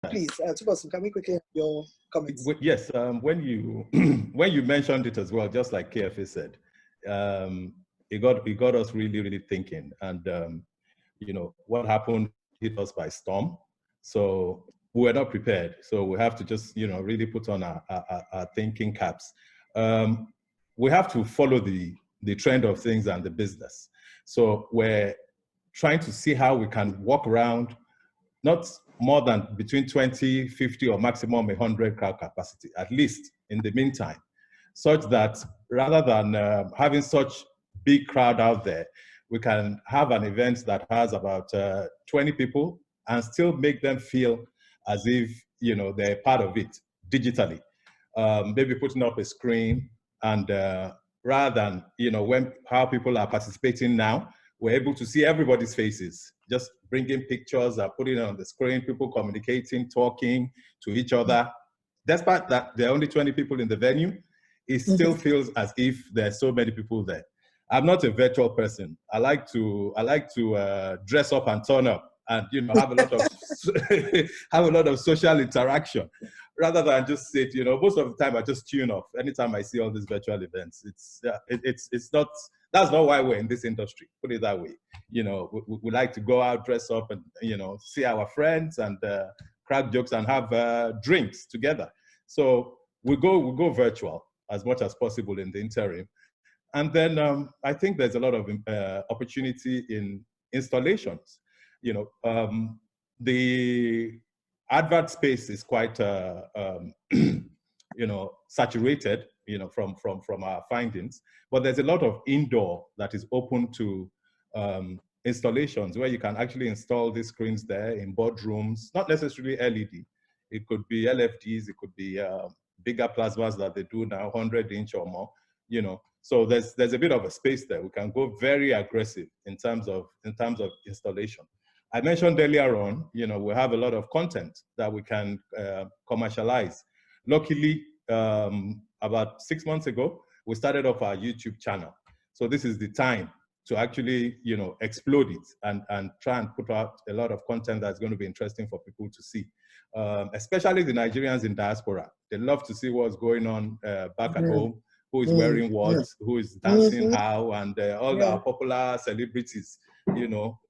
please, Tubosun, can we quickly have your comments? Yes, when you when you mentioned it as well, just like KFA said, it got us really thinking, and you know what happened hit us by storm, so we were not prepared. So we have to just really put on our thinking caps. We have to follow the trend of things and the business. So we're trying to see how we can walk around, not more than between 20, 50, or maximum 100 crowd capacity, at least in the meantime, such that rather than having such big crowd out there, we can have an event that has about 20 people and still make them feel as if they're part of it digitally. Maybe putting up a screen, and rather than how people are participating now, we're able to see everybody's faces, just bringing pictures and putting it on the screen, people communicating, talking to each other. Despite that there are only 20 people in the venue, it still feels as if there's so many people there. I'm not a virtual person. I like to dress up and turn up and have a lot of have a lot of social interaction rather than just sit. Most of the time I just tune off anytime I see all these virtual events. It's not. That's not why we're in this industry, put it that way. We like to go out, dress up, and see our friends and crack jokes and have drinks together. So we go virtual as much as possible in the interim. And then I think there's a lot of opportunity in installations. The advert space is quite saturated, from our findings. But there's a lot of indoor that is open to installations where you can actually install these screens there in boardrooms, not necessarily LED. It could be LFDs, it could be bigger plasmas that they do now, 100-inch or more, So there's a bit of a space there. We can go very aggressive in terms of installation. I mentioned earlier on, we have a lot of content that we can commercialize. Luckily, about 6 months ago, we started off our YouTube channel. So this is the time to actually, explode it and try and put out a lot of content that's going to be interesting for people to see. Especially the Nigerians in diaspora. They love to see what's going on back at home, who is wearing what, who is dancing how, and all our popular celebrities,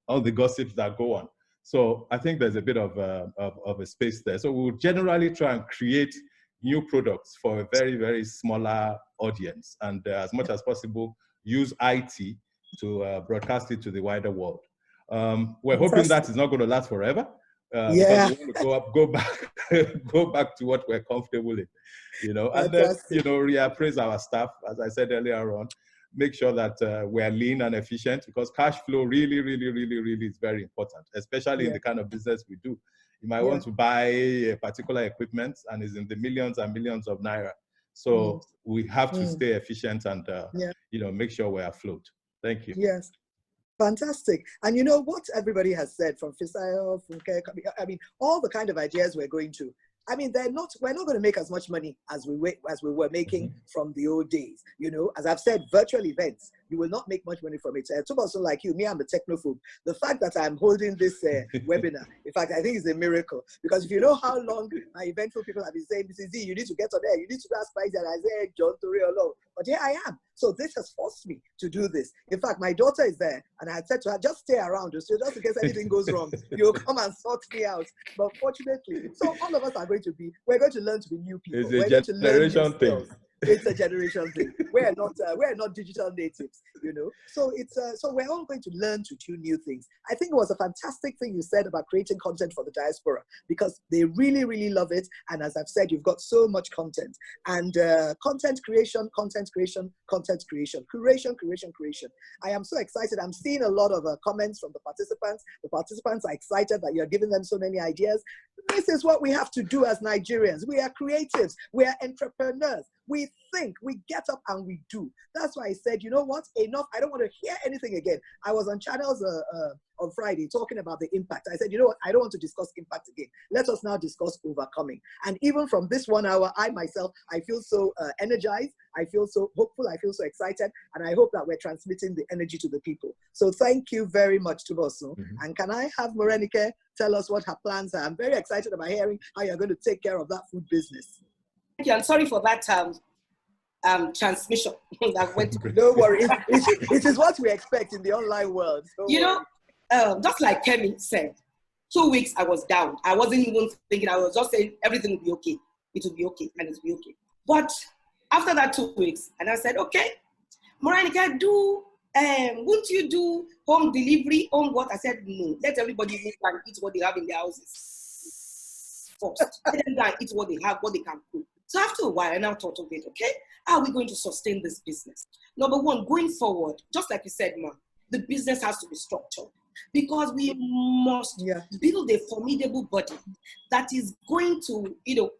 all the gossips that go on. So I think there's a bit of a space there. So we'll generally try and create new products for a very, very smaller audience, and as much as possible, use IT to broadcast it to the wider world. We're hoping that is not going to last forever. Because we want to go back to what we're comfortable in, and then, reappraise our staff, as I said earlier on, make sure that we're lean and efficient, because cash flow really is very important, especially in the kind of business we do. You might want to buy a particular equipment and it's in the millions and millions of naira. So we have to stay efficient and, make sure we're afloat. Thank you. Yes. Fantastic. And what everybody has said, from Fisayo, from all the kind of ideas we're going to, we're not going to make as much money as we were making from the old days. As I've said, virtual events, you will not make much money from it. To also like you, me, I'm a technophobe. The fact that I'm holding this webinar, in fact, I think it's a miracle, because if you know how long my eventful people have been saying, Mrs. Z, you need to get on there, you need to ask Spice, and I say, John Toriolo. But here I am. So this has forced me to do this. In fact, my daughter is there, and I had said to her, just stay around, just in case anything goes wrong, you'll come and sort me out. But fortunately, so all of us are going to we're going to learn to be new people. It's a generation thing. It's a generation thing. We're not digital natives, So so we're all going to learn to do new things. I think it was a fantastic thing you said about creating content for the diaspora, because they really love it. And as I've said, you've got so much content, and content creation. I am so excited. I'm seeing a lot of comments from the participants. The participants are excited that you're giving them so many ideas. This is what we have to do as Nigerians. We are creatives. We are entrepreneurs. We think, we get up and we do. That's why I said, you know what, enough. I don't want to hear anything again. I was on channels on Friday talking about the impact. I said, you know what, I don't want to discuss impact again. Let us now discuss overcoming. And even from this 1 hour, I myself, I feel so energized. I feel so hopeful. I feel so excited. And I hope that we're transmitting the energy to the people. So thank you very much, Tuboso. And can I have Morenike tell us what her plans are? I'm very excited about hearing how you're going to take care of that food business. Thank you. I'm sorry for that transmission that went. Don't worry. It is what we expect in the online world. You know, just like Kemi said, 2 weeks I was down. I wasn't even thinking. I was just saying everything will be okay. It will be okay, and it will be okay. But after that 2 weeks, and I said, okay, Morenike, won't you do home delivery? Home what? I said, no. Let everybody eat and eat what they have in their houses first. Let them go and eat what they have, what they can cook. So after a while, I now thought of it, okay, how are we going to sustain this business? Number one, going forward, just like you said, Ma, the business has to be structured because we must build a formidable body that is going to,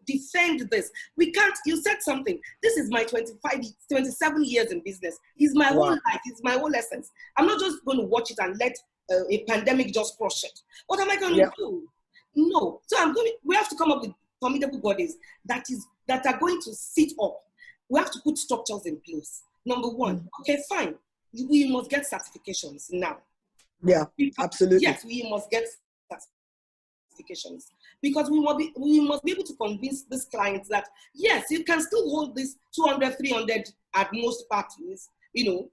defend this. We can't, you said something, this is my 27 years in business. It's my whole life, it's my whole essence. I'm not just going to watch it and let a pandemic just crush it. What am I going to do? No. So we have to come up with formidable bodies that are going to sit up. We have to put structures in place. Number one, okay, fine. We must get certifications now. Yeah, absolutely. Yes, we must get certifications because we must be able to convince these clients that, yes, you can still hold this 200, 300 at most parties,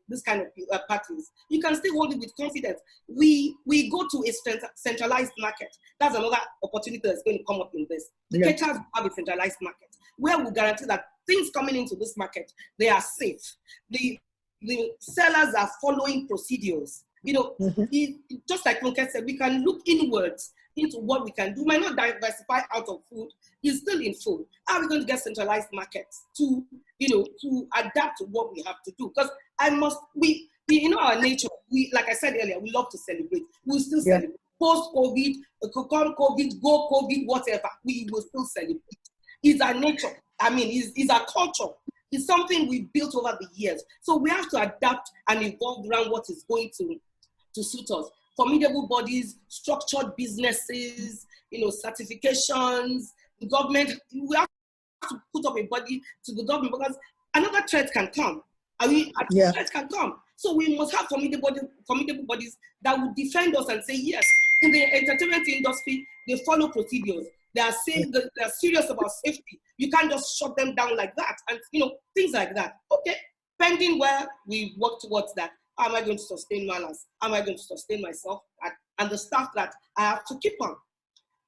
this kind of parties. You can still hold it with confidence. We go to a centralized market. That's another opportunity that's going to come up in this. The caterers have a centralized market where we guarantee that things coming into this market, they are safe. The sellers are following procedures. Just like Funke said, we can look inwards into what we can do. We might not diversify out of food. It's still in food. How are we going to get centralized markets to adapt to what we have to do? Because our nature, like I said earlier, we love to celebrate. We'll still celebrate. Post-COVID, come COVID, go COVID, whatever, we will still celebrate. It's our nature. It's our culture. It's something we built over the years. So we have to adapt and evolve around what is going to suit us. Formidable bodies, structured businesses, certifications, the government. We have to put up a body to the government because another threat can come. Threat can come. So we must have formidable bodies that will defend us and say, yes, in the entertainment industry, they follow procedures. They are saying that they are serious about safety. You can't just shut them down like that. And, things like that. Okay, pending where we work towards that. How am I going to sustain Malas? How am I going to sustain myself and the staff that I have to keep on?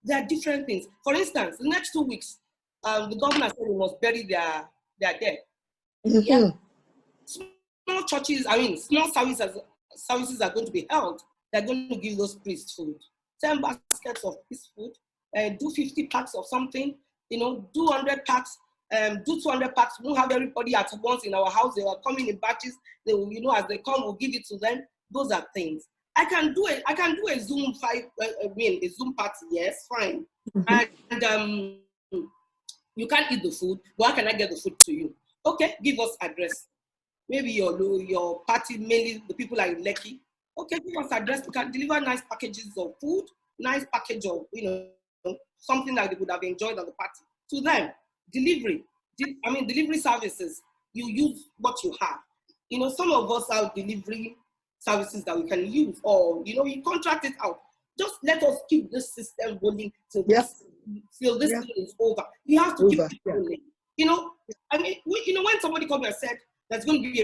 There are different things. For instance, the next 2 weeks, the governor said we must bury their dead. Yeah. Small churches, small services are going to be held. They're going to give those priests food. 10 baskets of this food. Do 50 packs of something, do 100 packs, do 200 packs. We won't have everybody at once in our house. They are coming in batches. They will, as they come, we'll give it to them. Those are things. I can do a Zoom a Zoom party. Yes, fine. And you can't eat the food. But how can I get the food to you? Okay, give us address. Maybe your party, mainly the people are in Lekki. Okay, give us address. We can deliver nice packages of food, nice package of, something that they would have enjoyed on the party. To them, delivery services, you use what you have. Some of us have delivery services that we can use, or, you contract it out. Just let us keep this system rolling till this thing is over. You have to keep it rolling. When somebody called me and said, there's going to be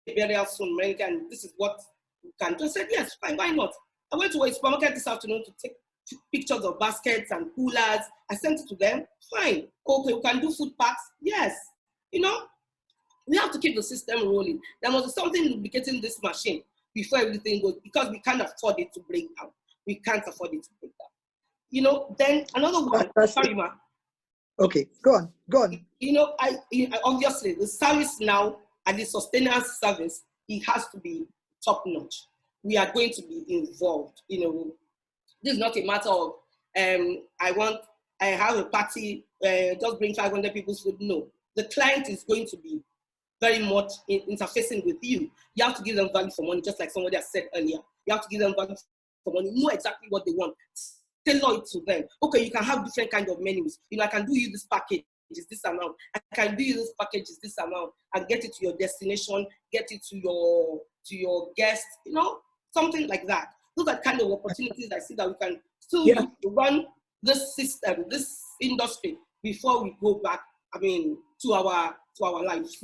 a burial soon, and this is what we can do, I said, yes, fine, why not? I went to a supermarket this afternoon to take pictures of baskets and coolers. I sent it to them. Fine. Okay, we can do food packs. Yes. We have to keep the system rolling. There must be something lubricating this machine before everything goes, because we can't afford it to break down. We can't afford it to break down. Then another one. Sorry, Ma. Okay, go on. Obviously, the service now and the sustenance service, it has to be top notch. We are going to be involved. This is not a matter of, I have a party, just bring 500 people's food. No. the client is going to be very much interfacing with you. You have to give them value for money, just like somebody has said earlier. You have to give them value for money, know exactly what they want, tailor it to them. Okay, you can have different kind of menus. You know, I can do you this package, is this amount. I can do you this package, is this amount, and get it to your destination, get it to your guest, you know, something like that. Those are kind of opportunities I see that we can still run this system, this industry before we go back, I mean, to our lives.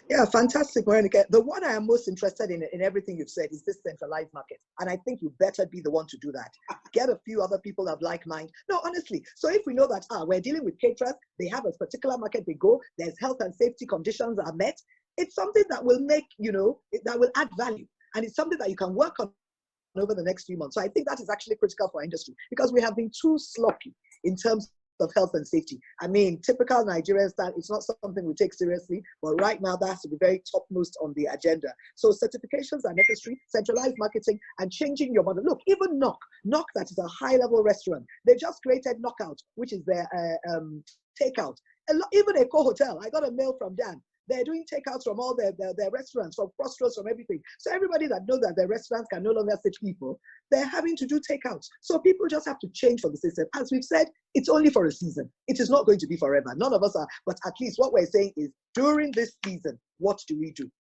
Yeah, fantastic, Veronica. The one I am most interested in everything you've said is this centralized market. And I think you better be the one to do that. Get a few other people of like mind. No, honestly. So if we know that we're dealing with caterers, they have a particular market they go, there's health and safety conditions are met, it's something that will make, that will add value. And it's something that you can work on over the next few months. So I think that is actually critical for our industry because we have been too sloppy in terms of health and safety. I mean, typical Nigerian style, it's not something we take seriously, but right now that has to be very topmost on the agenda. So certifications are necessary, centralized marketing, and changing your model. Look, even Knock that is a high-level restaurant. They just created Knockout, which is their takeout. Even a co-hotel, I got a mail from Dan. They're doing takeouts from all their restaurants, from Prostro's, from everything. So everybody that knows that their restaurants can no longer sit people, they're having to do takeouts. So people just have to change for the system. As we've said, it's only for a season. It is not going to be forever. None of us are, but at least what we're saying is during this season, what do we do?